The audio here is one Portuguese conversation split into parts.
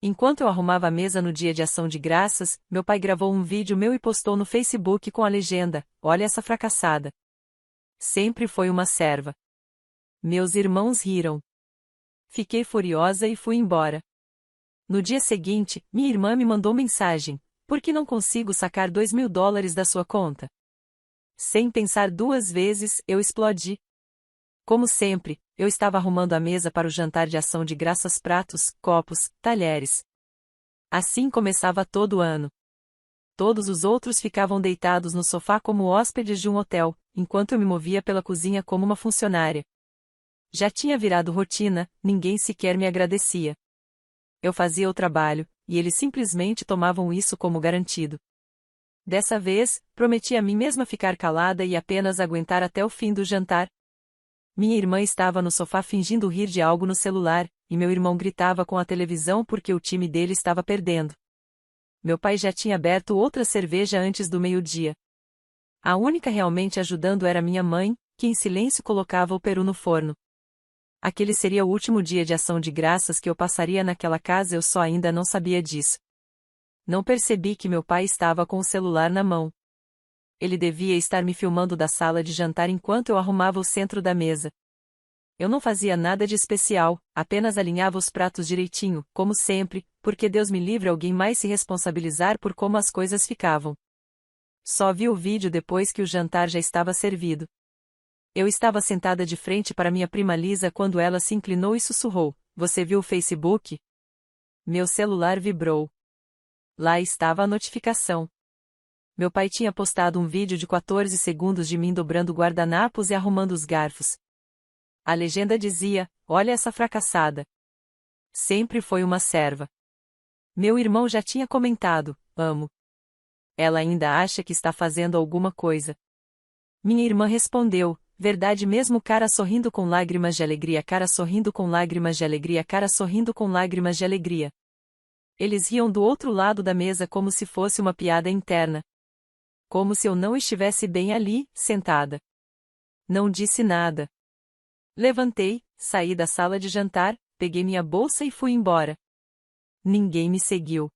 Enquanto eu arrumava a mesa no dia de ação de graças, meu pai gravou um vídeo meu e postou no Facebook com a legenda: "Olha essa fracassada. Sempre foi uma serva." Meus irmãos riram. Fiquei furiosa e fui embora. No dia seguinte, minha irmã me mandou mensagem: "Por que não consigo sacar $2.000 da sua conta?" Sem pensar duas vezes, eu explodi. Como sempre, eu estava arrumando a mesa para o jantar de ação de graças: pratos, copos, talheres. Assim começava todo ano. Todos os outros ficavam deitados no sofá como hóspedes de um hotel, enquanto eu me movia pela cozinha como uma funcionária. Já tinha virado rotina, ninguém sequer me agradecia. Eu fazia o trabalho, e eles simplesmente tomavam isso como garantido. Dessa vez, prometi a mim mesma ficar calada e apenas aguentar até o fim do jantar. Minha irmã estava no sofá fingindo rir de algo no celular, e meu irmão gritava com a televisão porque o time dele estava perdendo. Meu pai já tinha aberto outra cerveja antes do meio-dia. A única realmente ajudando era minha mãe, que em silêncio colocava o peru no forno. Aquele seria o último dia de ação de graças que eu passaria naquela casa, eu só ainda não sabia disso. Não percebi que meu pai estava com o celular na mão. Ele devia estar me filmando da sala de jantar enquanto eu arrumava o centro da mesa. Eu não fazia nada de especial, apenas alinhava os pratos direitinho, como sempre, porque Deus me livre alguém mais se responsabilizar por como as coisas ficavam. Só vi o vídeo depois que o jantar já estava servido. Eu estava sentada de frente para minha prima Lisa quando ela se inclinou e sussurrou: "Você viu o Facebook?" Meu celular vibrou. Lá estava a notificação. Meu pai tinha postado um vídeo de 14 segundos de mim dobrando guardanapos e arrumando os garfos. A legenda dizia: "Olha essa fracassada. Sempre foi uma serva." Meu irmão já tinha comentado: "Amo. Ela ainda acha que está fazendo alguma coisa." Minha irmã respondeu: "Verdade mesmo, cara sorrindo com lágrimas de alegria, cara sorrindo com lágrimas de alegria, cara sorrindo com lágrimas de alegria." Eles riam do outro lado da mesa como se fosse uma piada interna. Como se eu não estivesse bem ali, sentada. Não disse nada. Levantei, saí da sala de jantar, peguei minha bolsa e fui embora. Ninguém me seguiu.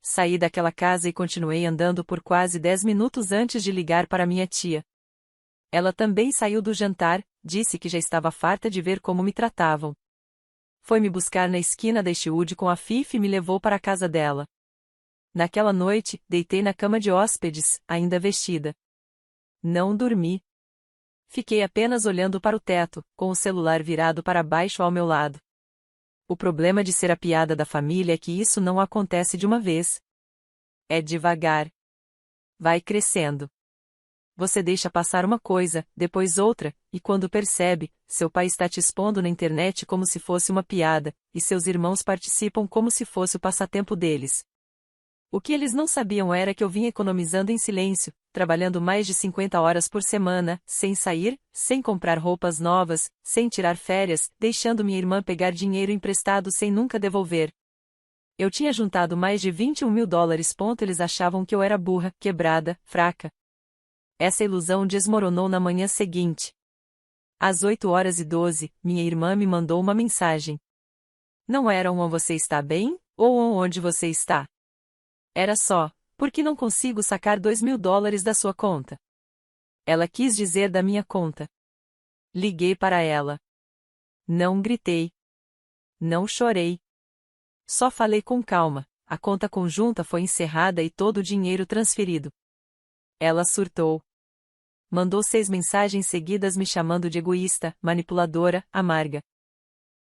Saí daquela casa e continuei andando por quase 10 minutos antes de ligar para minha tia. Ela também saiu do jantar, disse que já estava farta de ver como me tratavam. Foi me buscar na esquina da Eastwood com a Fifi e me levou para a casa dela. Naquela noite, deitei na cama de hóspedes, ainda vestida. Não dormi. Fiquei apenas olhando para o teto, com o celular virado para baixo ao meu lado. O problema de ser a piada da família é que isso não acontece de uma vez. É devagar. Vai crescendo. Você deixa passar uma coisa, depois outra, e quando percebe, seu pai está te expondo na internet como se fosse uma piada, e seus irmãos participam como se fosse o passatempo deles. O que eles não sabiam era que eu vinha economizando em silêncio, trabalhando mais de 50 horas por semana, sem sair, sem comprar roupas novas, sem tirar férias, deixando minha irmã pegar dinheiro emprestado sem nunca devolver. Eu tinha juntado mais de $21.000. Eles achavam que eu era burra, quebrada, fraca. Essa ilusão desmoronou na manhã seguinte. Às 8h12, minha irmã me mandou uma mensagem. Não era um "você está bem?" ou um "onde você está?" Era só: "Por que não consigo sacar $2.000 da sua conta?" Ela quis dizer da minha conta. Liguei para ela. Não gritei. Não chorei. Só falei com calma: "A conta conjunta foi encerrada e todo o dinheiro transferido." Ela surtou. Mandou 6 mensagens seguidas me chamando de egoísta, manipuladora, amarga.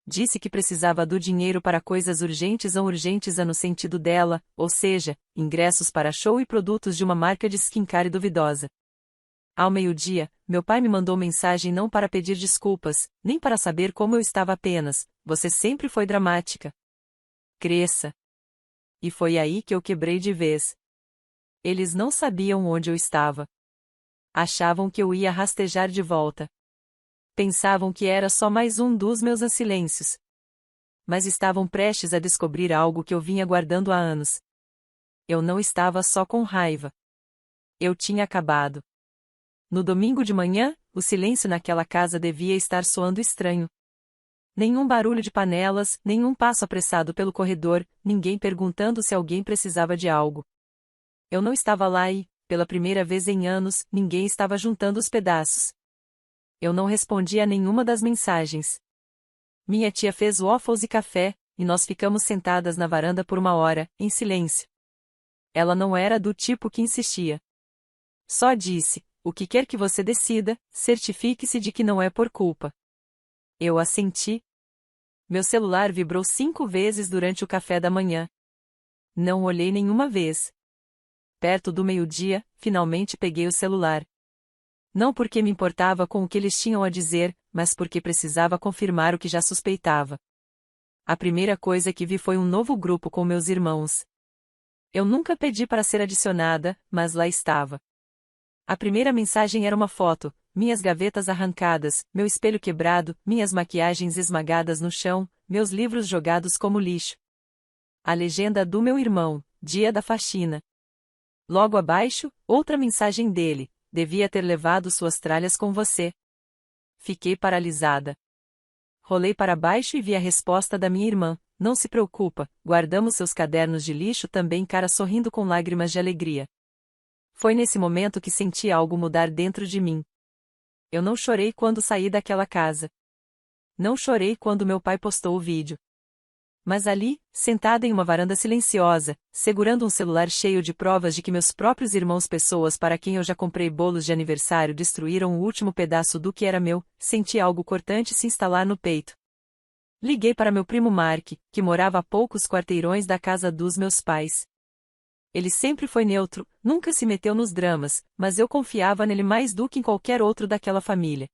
Disse que precisava do dinheiro para coisas urgentes ou urgentes no sentido dela, ou seja, ingressos para show e produtos de uma marca de skincare duvidosa. Ao meio-dia, meu pai me mandou mensagem não para pedir desculpas, nem para saber como eu estava, apenas: "Você sempre foi dramática. Cresça." E foi aí que eu quebrei de vez. Eles não sabiam onde eu estava. Achavam que eu ia rastejar de volta. Pensavam que era só mais um dos meus silêncios. Mas estavam prestes a descobrir algo que eu vinha guardando há anos. Eu não estava só com raiva. Eu tinha acabado. No domingo de manhã, o silêncio naquela casa devia estar soando estranho. Nenhum barulho de panelas, nenhum passo apressado pelo corredor, ninguém perguntando se alguém precisava de algo. Eu não estava lá e, pela primeira vez em anos, ninguém estava juntando os pedaços. Eu não respondi a nenhuma das mensagens. Minha tia fez waffles e café, e nós ficamos sentadas na varanda por uma hora, em silêncio. Ela não era do tipo que insistia. Só disse: o que quer que você decida, certifique-se de que não é por culpa. Eu assenti. Meu celular vibrou 5 vezes durante o café da manhã. Não olhei nenhuma vez. Perto do meio-dia, finalmente peguei o celular. Não porque me importava com o que eles tinham a dizer, mas porque precisava confirmar o que já suspeitava. A primeira coisa que vi foi um novo grupo com meus irmãos. Eu nunca pedi para ser adicionada, mas lá estava. A primeira mensagem era uma foto: minhas gavetas arrancadas, meu espelho quebrado, minhas maquiagens esmagadas no chão, meus livros jogados como lixo. A legenda do meu irmão: dia da faxina. Logo abaixo, outra mensagem dele: devia ter levado suas tralhas com você. Fiquei paralisada. Rolei para baixo e vi a resposta da minha irmã: não se preocupa, guardamos seus cadernos de lixo também, cara sorrindo com lágrimas de alegria. Foi nesse momento que senti algo mudar dentro de mim. Eu não chorei quando saí daquela casa. Não chorei quando meu pai postou o vídeo. Mas ali, sentada em uma varanda silenciosa, segurando um celular cheio de provas de que meus próprios irmãos, pessoas para quem eu já comprei bolos de aniversário, destruíram o último pedaço do que era meu, senti algo cortante se instalar no peito. Liguei para meu primo Mark, que morava a poucos quarteirões da casa dos meus pais. Ele sempre foi neutro, nunca se meteu nos dramas, mas eu confiava nele mais do que em qualquer outro daquela família.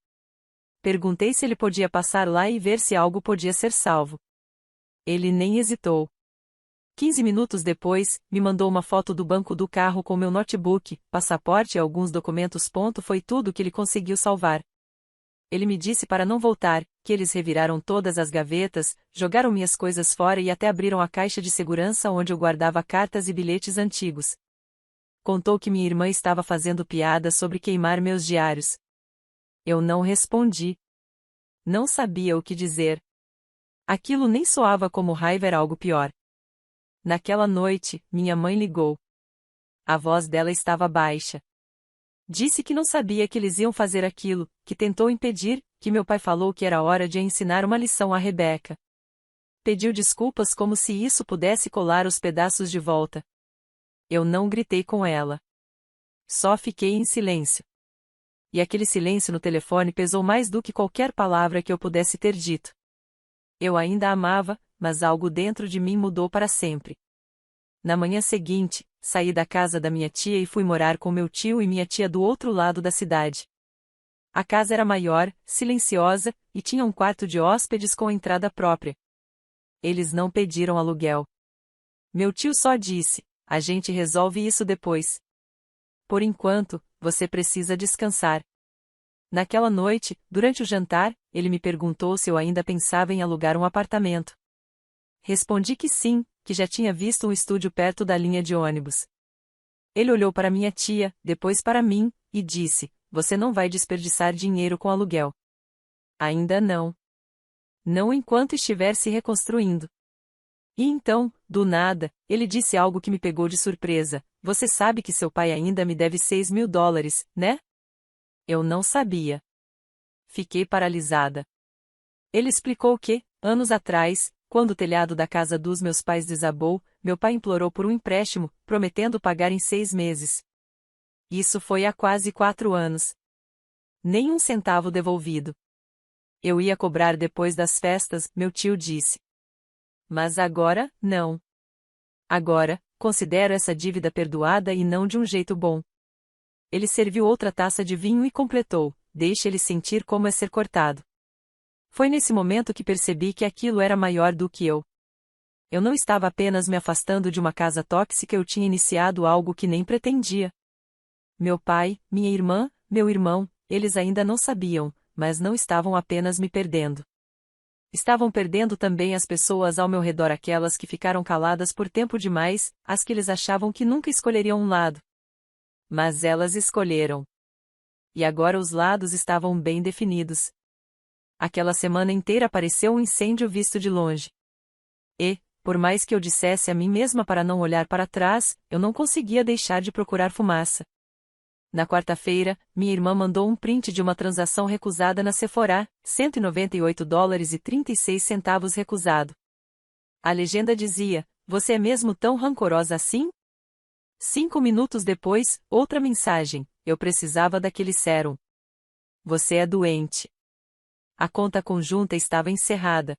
Perguntei se ele podia passar lá e ver se algo podia ser salvo. Ele nem hesitou. 15 minutos depois, me mandou uma foto do banco do carro com meu notebook, passaporte e alguns documentos. Foi tudo que ele conseguiu salvar. Ele me disse para não voltar, que eles reviraram todas as gavetas, jogaram minhas coisas fora e até abriram a caixa de segurança onde eu guardava cartas e bilhetes antigos. Contou que minha irmã estava fazendo piada sobre queimar meus diários. Eu não respondi. Não sabia o que dizer. Aquilo nem soava como raiva, era algo pior. Naquela noite, minha mãe ligou. A voz dela estava baixa. Disse que não sabia que eles iam fazer aquilo, que tentou impedir, que meu pai falou que era hora de ensinar uma lição a Rebeca. Pediu desculpas como se isso pudesse colar os pedaços de volta. Eu não gritei com ela. Só fiquei em silêncio. E aquele silêncio no telefone pesou mais do que qualquer palavra que eu pudesse ter dito. Eu ainda a amava, mas algo dentro de mim mudou para sempre. Na manhã seguinte, saí da casa da minha tia e fui morar com meu tio e minha tia do outro lado da cidade. A casa era maior, silenciosa, e tinha um quarto de hóspedes com entrada própria. Eles não pediram aluguel. Meu tio só disse: a gente resolve isso depois. Por enquanto, você precisa descansar. Naquela noite, durante o jantar, ele me perguntou se eu ainda pensava em alugar um apartamento. Respondi que sim, que já tinha visto um estúdio perto da linha de ônibus. Ele olhou para minha tia, depois para mim, e disse: você não vai desperdiçar dinheiro com aluguel. Ainda não. Não enquanto estiver se reconstruindo. E então, do nada, ele disse algo que me pegou de surpresa: você sabe que seu pai ainda me deve $6.000, né? Eu não sabia. Fiquei paralisada. Ele explicou que, anos atrás, quando o telhado da casa dos meus pais desabou, meu pai implorou por um empréstimo, prometendo pagar em 6 meses. Isso foi há quase 4 anos. Nem um centavo devolvido. Eu ia cobrar depois das festas, meu tio disse. Mas agora, não. Agora, considero essa dívida perdoada e não de um jeito bom. Ele serviu outra taça de vinho e completou: deixe ele sentir como é ser cortado. Foi nesse momento que percebi que aquilo era maior do que eu. Eu não estava apenas me afastando de uma casa tóxica, eu tinha iniciado algo que nem pretendia. Meu pai, minha irmã, meu irmão, eles ainda não sabiam, mas não estavam apenas me perdendo. Estavam perdendo também as pessoas ao meu redor, aquelas que ficaram caladas por tempo demais, as que eles achavam que nunca escolheriam um lado. Mas elas escolheram. E agora os lados estavam bem definidos. Aquela semana inteira apareceu um incêndio visto de longe. E, por mais que eu dissesse a mim mesma para não olhar para trás, eu não conseguia deixar de procurar fumaça. Na quarta-feira, minha irmã mandou um print de uma transação recusada na Sephora, $198,36 recusado. A legenda dizia: "Você é mesmo tão rancorosa assim?" 5 minutos depois, outra mensagem: "Eu precisava daquele sérum. Você é doente." A conta conjunta estava encerrada.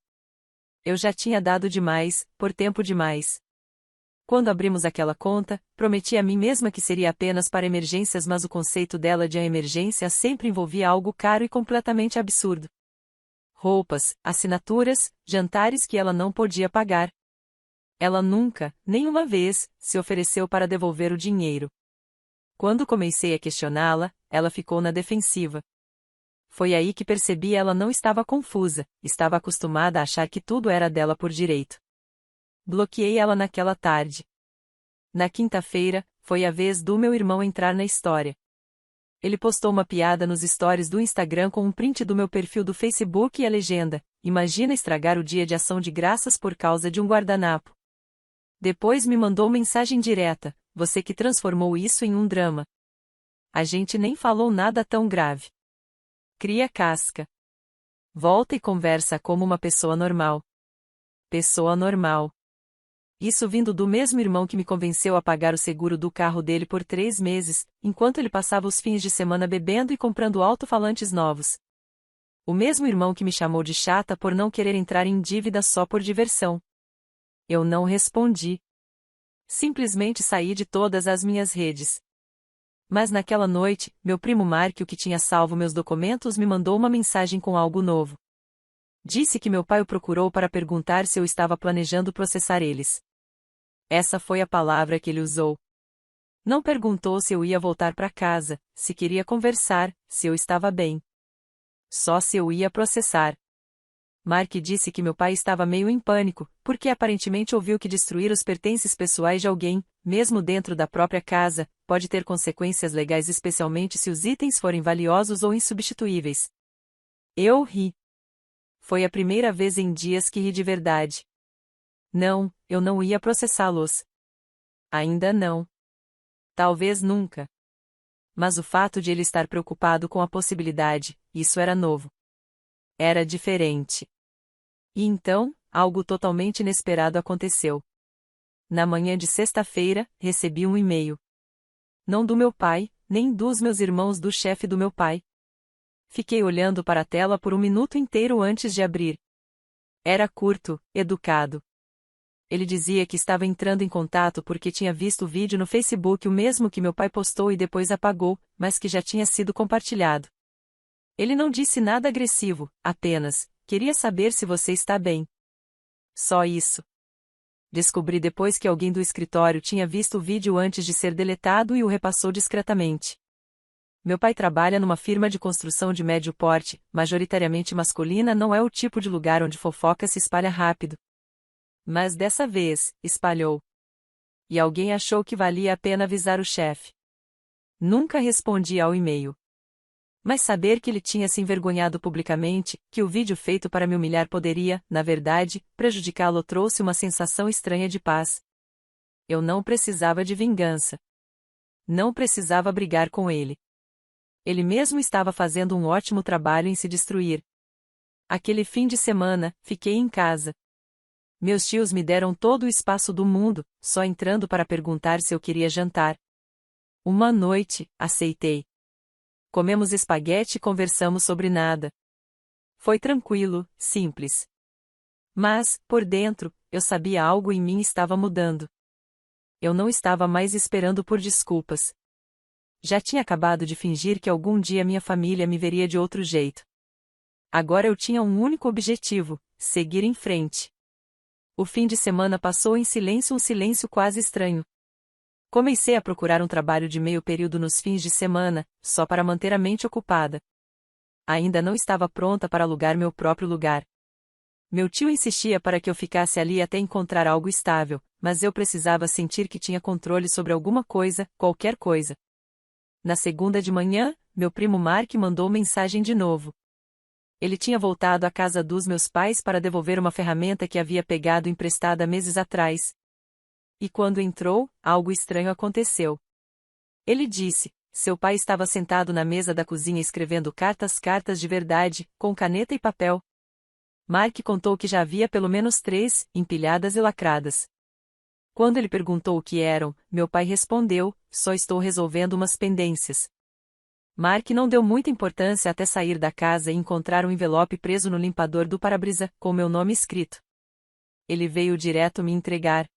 Eu já tinha dado demais, por tempo demais. Quando abrimos aquela conta, prometi a mim mesma que seria apenas para emergências, mas o conceito dela de emergência sempre envolvia algo caro e completamente absurdo. Roupas, assinaturas, jantares que ela não podia pagar. Ela nunca, nenhuma vez, se ofereceu para devolver o dinheiro. Quando comecei a questioná-la, ela ficou na defensiva. Foi aí que percebi: ela não estava confusa, estava acostumada a achar que tudo era dela por direito. Bloqueei ela naquela tarde. Na quinta-feira, foi a vez do meu irmão entrar na história. Ele postou uma piada nos stories do Instagram com um print do meu perfil do Facebook e a legenda: "Imagina estragar o dia de ação de graças por causa de um guardanapo." Depois me mandou mensagem direta: "Você que transformou isso em um drama. A gente nem falou nada tão grave. Cria casca. Volta e conversa como uma pessoa normal." Pessoa normal. Isso vindo do mesmo irmão que me convenceu a pagar o seguro do carro dele por 3 meses, enquanto ele passava os fins de semana bebendo e comprando alto-falantes novos. O mesmo irmão que me chamou de chata por não querer entrar em dívida só por diversão. Eu não respondi. Simplesmente saí de todas as minhas redes. Mas naquela noite, meu primo Mark, o que tinha salvo meus documentos, me mandou uma mensagem com algo novo. Disse que meu pai o procurou para perguntar se eu estava planejando processar eles. Essa foi a palavra que ele usou. Não perguntou se eu ia voltar para casa, se queria conversar, se eu estava bem. Só se eu ia processar. Mark disse que meu pai estava meio em pânico, porque aparentemente ouviu que destruir os pertences pessoais de alguém, mesmo dentro da própria casa, pode ter consequências legais, especialmente se os itens forem valiosos ou insubstituíveis. Eu ri. Foi a primeira vez em dias que ri de verdade. Não, eu não ia processá-los. Ainda não. Talvez nunca. Mas o fato de ele estar preocupado com a possibilidade, isso era novo. Era diferente. E então, algo totalmente inesperado aconteceu. Na manhã de sexta-feira, recebi um e-mail. Não do meu pai, nem dos meus irmãos, do chefe do meu pai. Fiquei olhando para a tela por um minuto inteiro antes de abrir. Era curto, educado. Ele dizia que estava entrando em contato porque tinha visto o vídeo no Facebook, o mesmo que meu pai postou e depois apagou, mas que já tinha sido compartilhado. Ele não disse nada agressivo, apenas: "Queria saber se você está bem." Só isso. Descobri depois que alguém do escritório tinha visto o vídeo antes de ser deletado e o repassou discretamente. Meu pai trabalha numa firma de construção de médio porte, majoritariamente masculina. Não é o tipo de lugar onde fofoca se espalha rápido. Mas dessa vez, espalhou. E alguém achou que valia a pena avisar o chefe. Nunca respondi ao e-mail. Mas saber que ele tinha se envergonhado publicamente, que o vídeo feito para me humilhar poderia, na verdade, prejudicá-lo, trouxe uma sensação estranha de paz. Eu não precisava de vingança. Não precisava brigar com ele. Ele mesmo estava fazendo um ótimo trabalho em se destruir. Aquele fim de semana, fiquei em casa. Meus tios me deram todo o espaço do mundo, só entrando para perguntar se eu queria jantar. Uma noite, aceitei. Comemos espaguete e conversamos sobre nada. Foi tranquilo, simples. Mas, por dentro, eu sabia algo em mim estava mudando. Eu não estava mais esperando por desculpas. Já tinha acabado de fingir que algum dia minha família me veria de outro jeito. Agora eu tinha um único objetivo: seguir em frente. O fim de semana passou em silêncio, um silêncio quase estranho. Comecei a procurar um trabalho de meio período nos fins de semana, só para manter a mente ocupada. Ainda não estava pronta para alugar meu próprio lugar. Meu tio insistia para que eu ficasse ali até encontrar algo estável, mas eu precisava sentir que tinha controle sobre alguma coisa, qualquer coisa. Na segunda de manhã, meu primo Mark mandou mensagem de novo. Ele tinha voltado à casa dos meus pais para devolver uma ferramenta que havia pegado emprestada meses atrás. E quando entrou, algo estranho aconteceu. Ele disse: seu pai estava sentado na mesa da cozinha escrevendo cartas de verdade, com caneta e papel. Mark contou que já havia pelo menos 3, empilhadas e lacradas. Quando ele perguntou o que eram, meu pai respondeu: só estou resolvendo umas pendências. Mark não deu muita importância até sair da casa e encontrar um envelope preso no limpador do para-brisa, com meu nome escrito. Ele veio direto me entregar.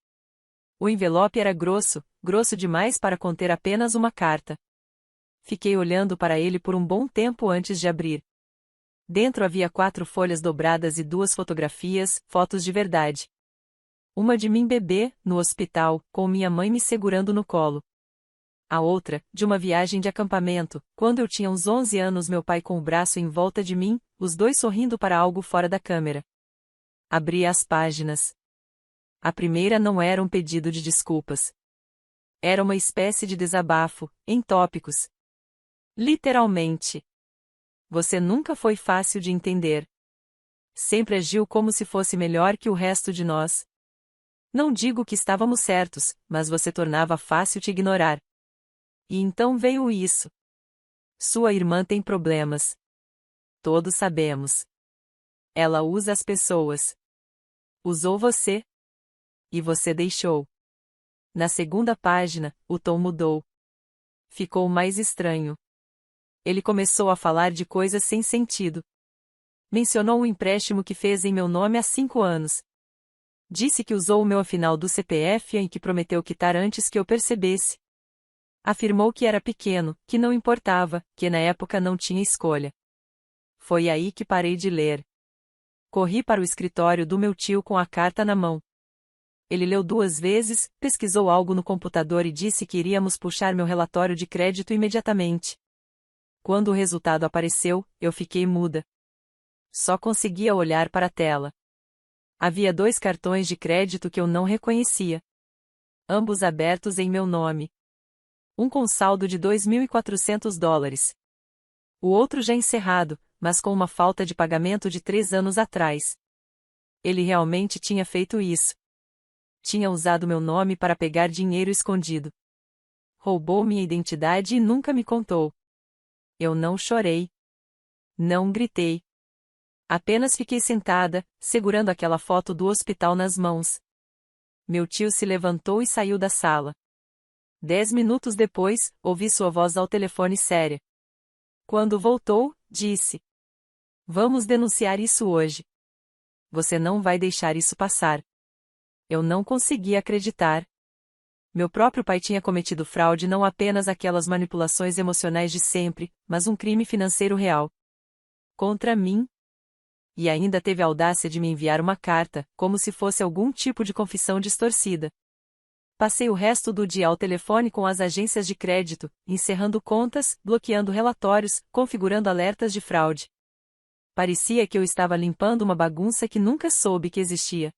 O envelope era grosso, grosso demais para conter apenas uma carta. Fiquei olhando para ele por um bom tempo antes de abrir. Dentro havia 4 folhas dobradas e 2 fotografias, fotos de verdade. Uma de mim bebê, no hospital, com minha mãe me segurando no colo. A outra, de uma viagem de acampamento, quando eu tinha uns 11 anos, meu pai com o braço em volta de mim, os dois sorrindo para algo fora da câmera. Abri as páginas. A primeira não era um pedido de desculpas. Era uma espécie de desabafo, em tópicos. Literalmente. Você nunca foi fácil de entender. Sempre agiu como se fosse melhor que o resto de nós. Não digo que estávamos certos, mas você tornava fácil te ignorar. E então veio isso. Sua irmã tem problemas. Todos sabemos. Ela usa as pessoas. Usou você. E você deixou. Na segunda página, o tom mudou. Ficou mais estranho. Ele começou a falar de coisas sem sentido. Mencionou um empréstimo que fez em meu nome há 5 anos. Disse que usou o meu afinal do CPF e que prometeu quitar antes que eu percebesse. Afirmou que era pequeno, que não importava, que na época não tinha escolha. Foi aí que parei de ler. Corri para o escritório do meu tio com a carta na mão. Ele leu 2 vezes, pesquisou algo no computador e disse que iríamos puxar meu relatório de crédito imediatamente. Quando o resultado apareceu, eu fiquei muda. Só conseguia olhar para a tela. Havia 2 cartões de crédito que eu não reconhecia. Ambos abertos em meu nome. Um com saldo de $2.400. O outro já encerrado, mas com uma falta de pagamento de 3 anos atrás. Ele realmente tinha feito isso. Tinha usado meu nome para pegar dinheiro escondido. Roubou minha identidade e nunca me contou. Eu não chorei. Não gritei. Apenas fiquei sentada, segurando aquela foto do hospital nas mãos. Meu tio se levantou e saiu da sala. 10 minutos depois, ouvi sua voz ao telefone séria. Quando voltou, disse: vamos denunciar isso hoje. Você não vai deixar isso passar. Eu não conseguia acreditar. Meu próprio pai tinha cometido fraude, não apenas aquelas manipulações emocionais de sempre, mas um crime financeiro real. Contra mim. E ainda teve a audácia de me enviar uma carta, como se fosse algum tipo de confissão distorcida. Passei o resto do dia ao telefone com as agências de crédito, encerrando contas, bloqueando relatórios, configurando alertas de fraude. Parecia que eu estava limpando uma bagunça que nunca soube que existia.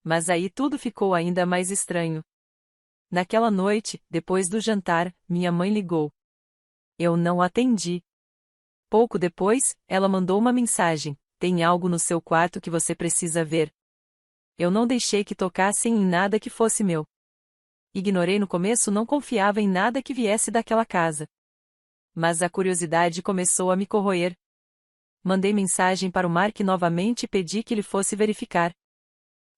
Mas aí tudo ficou ainda mais estranho. Naquela noite, depois do jantar, minha mãe ligou. Eu não atendi. Pouco depois, ela mandou uma mensagem: tem algo no seu quarto que você precisa ver. Eu não deixei que tocassem em nada que fosse meu. Ignorei no começo, não confiava em nada que viesse daquela casa. Mas a curiosidade começou a me corroer. Mandei mensagem para o Mark novamente e pedi que ele fosse verificar.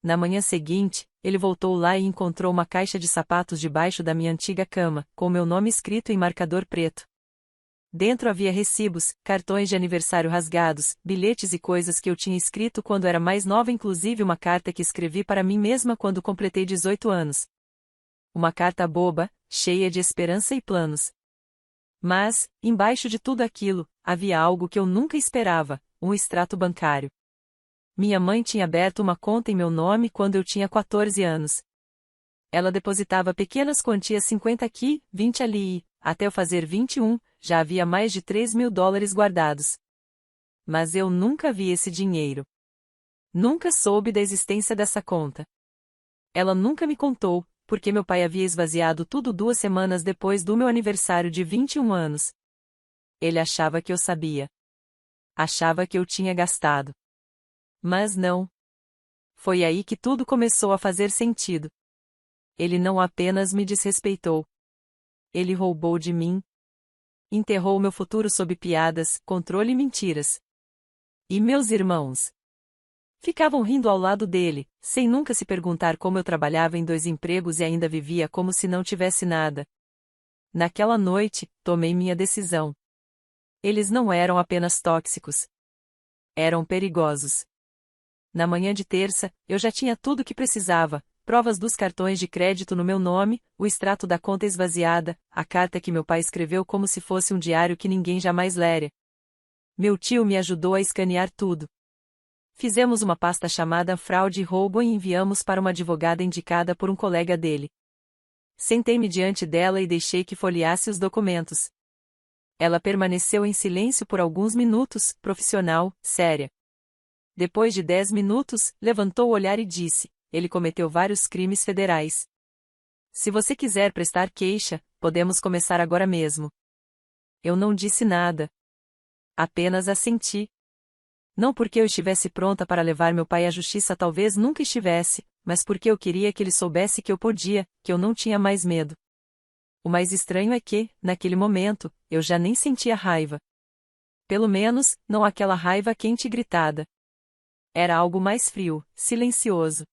Na manhã seguinte, ele voltou lá e encontrou uma caixa de sapatos debaixo da minha antiga cama, com meu nome escrito em marcador preto. Dentro havia recibos, cartões de aniversário rasgados, bilhetes e coisas que eu tinha escrito quando era mais nova, inclusive uma carta que escrevi para mim mesma quando completei 18 anos. Uma carta boba, cheia de esperança e planos. Mas, embaixo de tudo aquilo, havia algo que eu nunca esperava: um extrato bancário. Minha mãe tinha aberto uma conta em meu nome quando eu tinha 14 anos. Ela depositava pequenas quantias, 50 aqui, 20 ali e, até eu fazer 21, já havia mais de $3.000 guardados. Mas eu nunca vi esse dinheiro. Nunca soube da existência dessa conta. Ela nunca me contou, porque meu pai havia esvaziado tudo 2 semanas depois do meu aniversário de 21 anos. Ele achava que eu sabia. Achava que eu tinha gastado. Mas não. Foi aí que tudo começou a fazer sentido. Ele não apenas me desrespeitou. Ele roubou de mim. Enterrou meu futuro sob piadas, controle e mentiras. E meus irmãos? Ficavam rindo ao lado dele, sem nunca se perguntar como eu trabalhava em 2 empregos e ainda vivia como se não tivesse nada. Naquela noite, tomei minha decisão. Eles não eram apenas tóxicos. Eram perigosos. Na manhã de terça, eu já tinha tudo o que precisava: provas dos cartões de crédito no meu nome, o extrato da conta esvaziada, a carta que meu pai escreveu como se fosse um diário que ninguém jamais lera. Meu tio me ajudou a escanear tudo. Fizemos uma pasta chamada Fraude e Roubo e enviamos para uma advogada indicada por um colega dele. Sentei-me diante dela e deixei que folheasse os documentos. Ela permaneceu em silêncio por alguns minutos, profissional, séria. Depois de 10 minutos, levantou o olhar e disse: ele cometeu vários crimes federais. Se você quiser prestar queixa, podemos começar agora mesmo. Eu não disse nada. Apenas assenti. Não porque eu estivesse pronta para levar meu pai à justiça, talvez nunca estivesse, mas porque eu queria que ele soubesse que eu podia, que eu não tinha mais medo. O mais estranho é que, naquele momento, eu já nem sentia raiva. Pelo menos, não aquela raiva quente e gritada. Era algo mais frio, silencioso.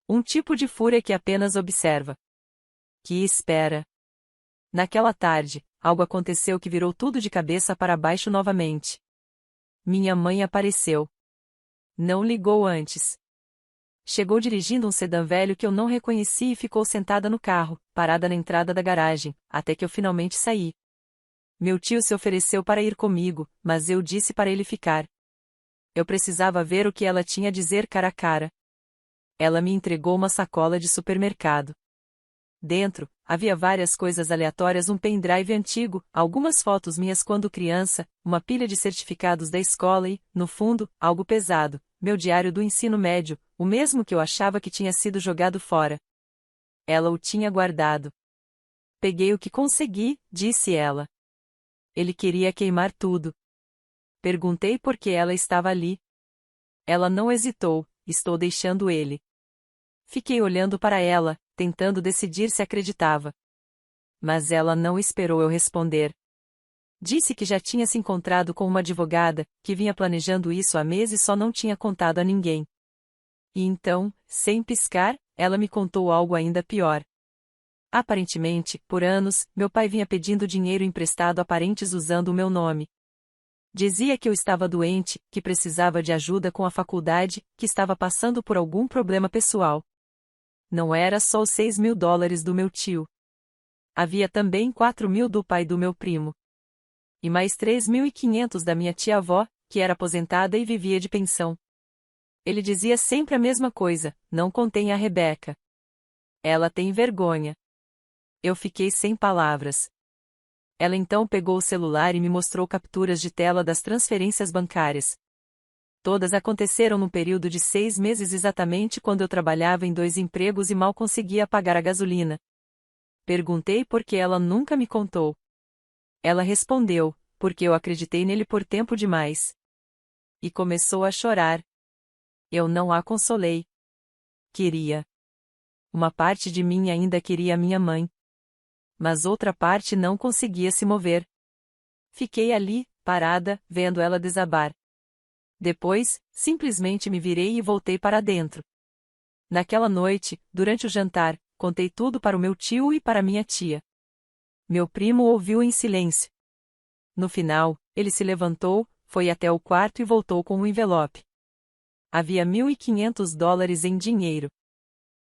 Um tipo de fúria que apenas observa. Que espera. Naquela tarde, algo aconteceu que virou tudo de cabeça para baixo novamente. Minha mãe apareceu. Não ligou antes. Chegou dirigindo um sedã velho que eu não reconheci e ficou sentada no carro, parada na entrada da garagem, até que eu finalmente saí. Meu tio se ofereceu para ir comigo, mas eu disse para ele ficar. Eu precisava ver o que ela tinha a dizer cara a cara. Ela me entregou uma sacola de supermercado. Dentro, havia várias coisas aleatórias: um pendrive antigo, algumas fotos minhas quando criança, uma pilha de certificados da escola e, no fundo, algo pesado, meu diário do ensino médio, o mesmo que eu achava que tinha sido jogado fora. Ela o tinha guardado. Peguei o que consegui, disse ela. Ele queria queimar tudo. Perguntei por que ela estava ali. Ela não hesitou: estou deixando ele. Fiquei olhando para ela, tentando decidir se acreditava. Mas ela não esperou eu responder. Disse que já tinha se encontrado com uma advogada, que vinha planejando isso há meses e só não tinha contado a ninguém. E então, sem piscar, ela me contou algo ainda pior. Aparentemente, por anos, meu pai vinha pedindo dinheiro emprestado a parentes usando o meu nome. Dizia que eu estava doente, que precisava de ajuda com a faculdade, que estava passando por algum problema pessoal. Não era só os $6.000 do meu tio. Havia também 4.000 do pai do meu primo. E mais 3.500 da minha tia-avó, que era aposentada e vivia de pensão. Ele dizia sempre a mesma coisa: não contem a Rebeca. Ela tem vergonha. Eu fiquei sem palavras. Ela então pegou o celular e me mostrou capturas de tela das transferências bancárias. Todas aconteceram num período de 6 meses, exatamente quando eu trabalhava em 2 empregos e mal conseguia pagar a gasolina. Perguntei por que ela nunca me contou. Ela respondeu: porque eu acreditei nele por tempo demais. E começou a chorar. Eu não a consolei. Queria. Uma parte de mim ainda queria minha mãe. Mas outra parte não conseguia se mover. Fiquei ali, parada, vendo ela desabar. Depois, simplesmente me virei e voltei para dentro. Naquela noite, durante o jantar, contei tudo para o meu tio e para minha tia. Meu primo ouviu em silêncio. No final, ele se levantou, foi até o quarto e voltou com um envelope. Havia $1.500 em dinheiro.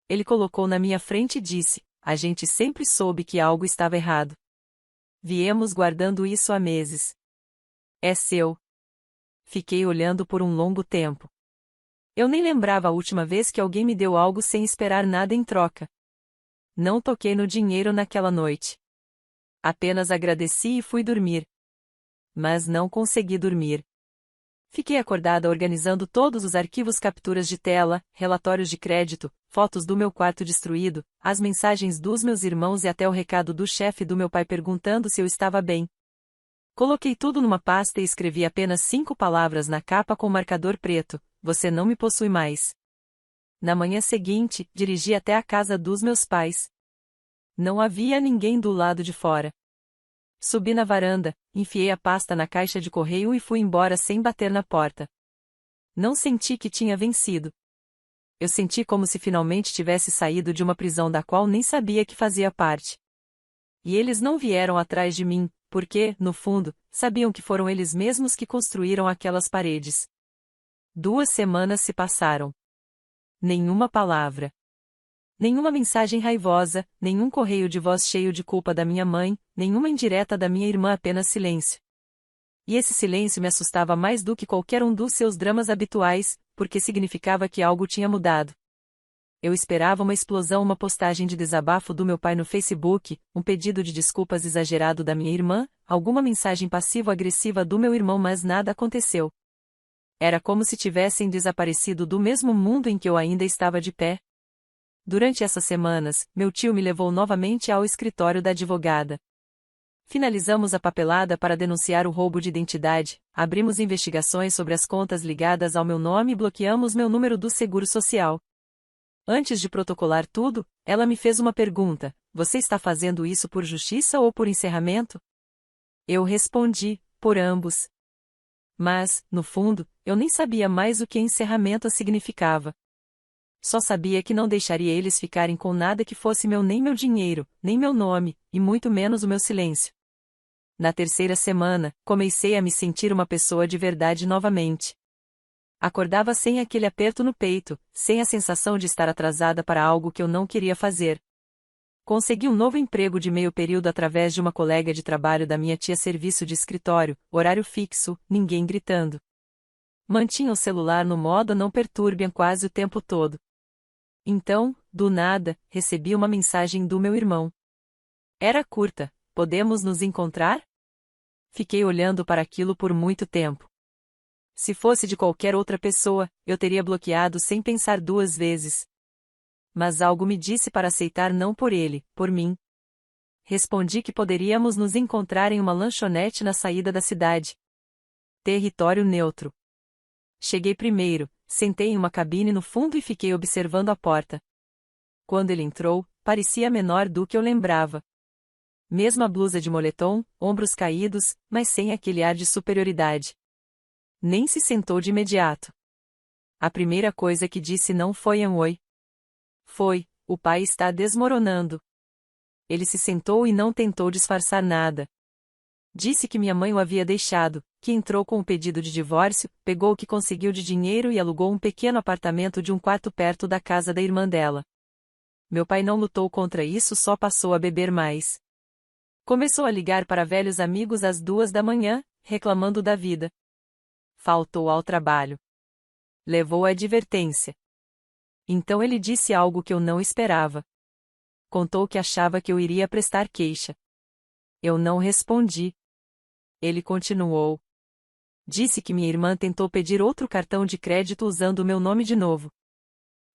Ele colocou na minha frente e disse: a gente sempre soube que algo estava errado. Viemos guardando isso há meses. É seu. Fiquei olhando por um longo tempo. Eu nem lembrava a última vez que alguém me deu algo sem esperar nada em troca. Não toquei no dinheiro naquela noite. Apenas agradeci e fui dormir. Mas não consegui dormir. Fiquei acordada organizando todos os arquivos, capturas de tela, relatórios de crédito, fotos do meu quarto destruído, as mensagens dos meus irmãos e até o recado do chefe do meu pai perguntando se eu estava bem. Coloquei tudo numa pasta e escrevi apenas 5 palavras na capa com marcador preto: você não me possui mais. Na manhã seguinte, dirigi até a casa dos meus pais. Não havia ninguém do lado de fora. Subi na varanda, enfiei a pasta na caixa de correio e fui embora sem bater na porta. Não senti que tinha vencido. Eu senti como se finalmente tivesse saído de uma prisão da qual nem sabia que fazia parte. E eles não vieram atrás de mim, porque, no fundo, sabiam que foram eles mesmos que construíram aquelas paredes. 2 semanas se passaram. Nenhuma palavra. Nenhuma mensagem raivosa, nenhum correio de voz cheio de culpa da minha mãe, nenhuma indireta da minha irmã, apenas silêncio. E esse silêncio me assustava mais do que qualquer um dos seus dramas habituais, porque significava que algo tinha mudado. Eu esperava uma explosão, uma postagem de desabafo do meu pai no Facebook, um pedido de desculpas exagerado da minha irmã, alguma mensagem passivo-agressiva do meu irmão, mas nada aconteceu. Era como se tivessem desaparecido do mesmo mundo em que eu ainda estava de pé. Durante essas semanas, meu tio me levou novamente ao escritório da advogada. Finalizamos a papelada para denunciar o roubo de identidade, abrimos investigações sobre as contas ligadas ao meu nome e bloqueamos meu número do Seguro Social. Antes de protocolar tudo, ela me fez uma pergunta: você está fazendo isso por justiça ou por encerramento? Eu respondi: por ambos. Mas, no fundo, eu nem sabia mais o que encerramento significava. Só sabia que não deixaria eles ficarem com nada que fosse meu, nem meu dinheiro, nem meu nome, e muito menos o meu silêncio. Na terceira semana, comecei a me sentir uma pessoa de verdade novamente. Acordava sem aquele aperto no peito, sem a sensação de estar atrasada para algo que eu não queria fazer. Consegui um novo emprego de meio período através de uma colega de trabalho da minha tia, serviço de escritório, horário fixo, ninguém gritando. Mantinha o celular no modo não perturbe quase o tempo todo. Então, do nada, recebi uma mensagem do meu irmão. Era curta: podemos nos encontrar? Fiquei olhando para aquilo por muito tempo. Se fosse de qualquer outra pessoa, eu teria bloqueado sem pensar 2 vezes. Mas algo me disse para aceitar, não por ele, por mim. Respondi que poderíamos nos encontrar em uma lanchonete na saída da cidade. Território neutro. Cheguei primeiro, sentei em uma cabine no fundo e fiquei observando a porta. Quando ele entrou, parecia menor do que eu lembrava. Mesma blusa de moletom, ombros caídos, mas sem aquele ar de superioridade. Nem se sentou de imediato. A primeira coisa que disse não foi um oi. Foi: o pai está desmoronando. Ele se sentou e não tentou disfarçar nada. Disse que minha mãe o havia deixado, que entrou com o pedido de divórcio, pegou o que conseguiu de dinheiro e alugou um pequeno apartamento de 1 quarto perto da casa da irmã dela. Meu pai não lutou contra isso, só passou a beber mais. Começou a ligar para velhos amigos às 2 da manhã, reclamando da vida. Faltou ao trabalho. Levou a advertência. Então ele disse algo que eu não esperava. Contou que achava que eu iria prestar queixa. Eu não respondi. Ele continuou. Disse que minha irmã tentou pedir outro cartão de crédito usando o meu nome de novo.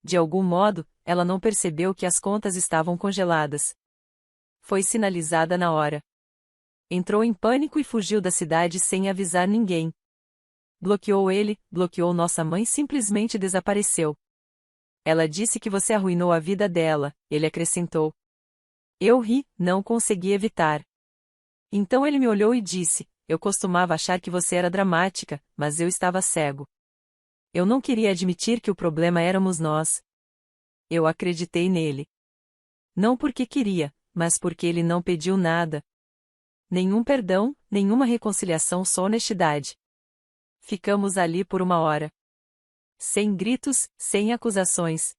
De algum modo, ela não percebeu que as contas estavam congeladas. Foi sinalizada na hora. Entrou em pânico e fugiu da cidade sem avisar ninguém. Bloqueou ele, bloqueou nossa mãe, simplesmente desapareceu. Ela disse que você arruinou a vida dela, ele acrescentou. Eu ri, não consegui evitar. Então ele me olhou e disse: eu costumava achar que você era dramática, mas eu estava cego. Eu não queria admitir que o problema éramos nós. Eu acreditei nele. Não porque queria, mas porque ele não pediu nada. Nenhum perdão, nenhuma reconciliação, só honestidade. Ficamos ali por 1 hora. Sem gritos, sem acusações.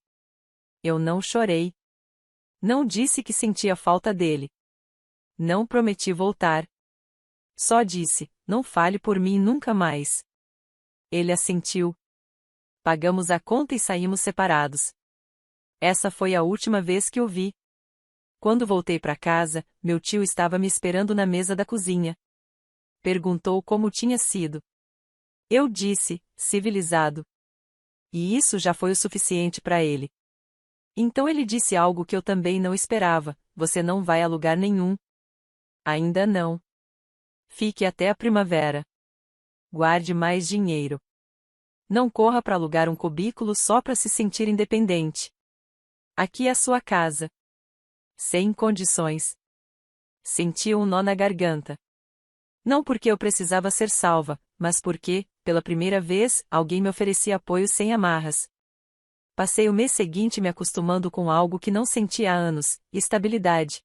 Eu não chorei. Não disse que sentia falta dele. Não prometi voltar. Só disse: não fale por mim nunca mais. Ele assentiu. Pagamos a conta e saímos separados. Essa foi a última vez que o vi. Quando voltei para casa, meu tio estava me esperando na mesa da cozinha. Perguntou como tinha sido. Eu disse: civilizado. E isso já foi o suficiente para ele. Então ele disse algo que eu também não esperava: você não vai a lugar nenhum. Ainda não. Fique até a primavera. Guarde mais dinheiro. Não corra para alugar um cubículo só para se sentir independente. Aqui é a sua casa. Sem condições. Senti um nó na garganta. Não porque eu precisava ser salva, mas porque, pela primeira vez, alguém me oferecia apoio sem amarras. Passei o mês seguinte me acostumando com algo que não sentia há anos: estabilidade.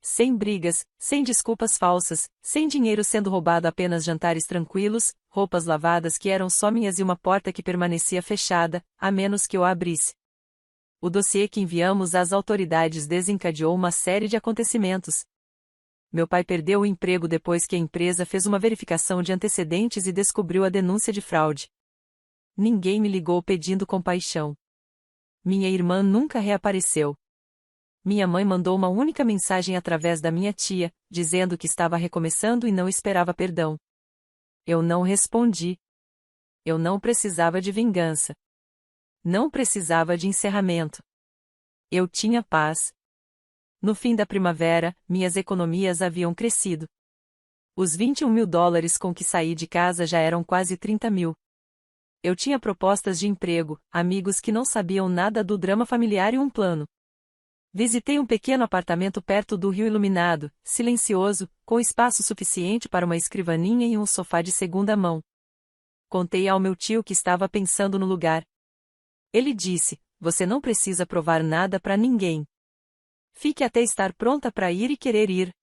Sem brigas, sem desculpas falsas, sem dinheiro sendo roubado, apenas jantares tranquilos, roupas lavadas que eram só minhas e uma porta que permanecia fechada, a menos que eu a abrisse. O dossiê que enviamos às autoridades desencadeou uma série de acontecimentos. Meu pai perdeu o emprego depois que a empresa fez uma verificação de antecedentes e descobriu a denúncia de fraude. Ninguém me ligou pedindo compaixão. Minha irmã nunca reapareceu. Minha mãe mandou uma única mensagem através da minha tia, dizendo que estava recomeçando e não esperava perdão. Eu não respondi. Eu não precisava de vingança. Não precisava de encerramento. Eu tinha paz. No fim da primavera, minhas economias haviam crescido. Os US$ 21.000 com que saí de casa já eram quase 30.000. Eu tinha propostas de emprego, amigos que não sabiam nada do drama familiar e um plano. Visitei um pequeno apartamento perto do rio iluminado, silencioso, com espaço suficiente para uma escrivaninha e um sofá de segunda mão. Contei ao meu tio que estava pensando no lugar. Ele disse: "Você não precisa provar nada para ninguém. Fique até estar pronta para ir e querer ir."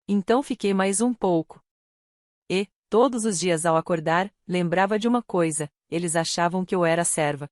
Então fiquei mais um pouco. E, todos os dias ao acordar, lembrava de uma coisa: eles achavam que eu era serva.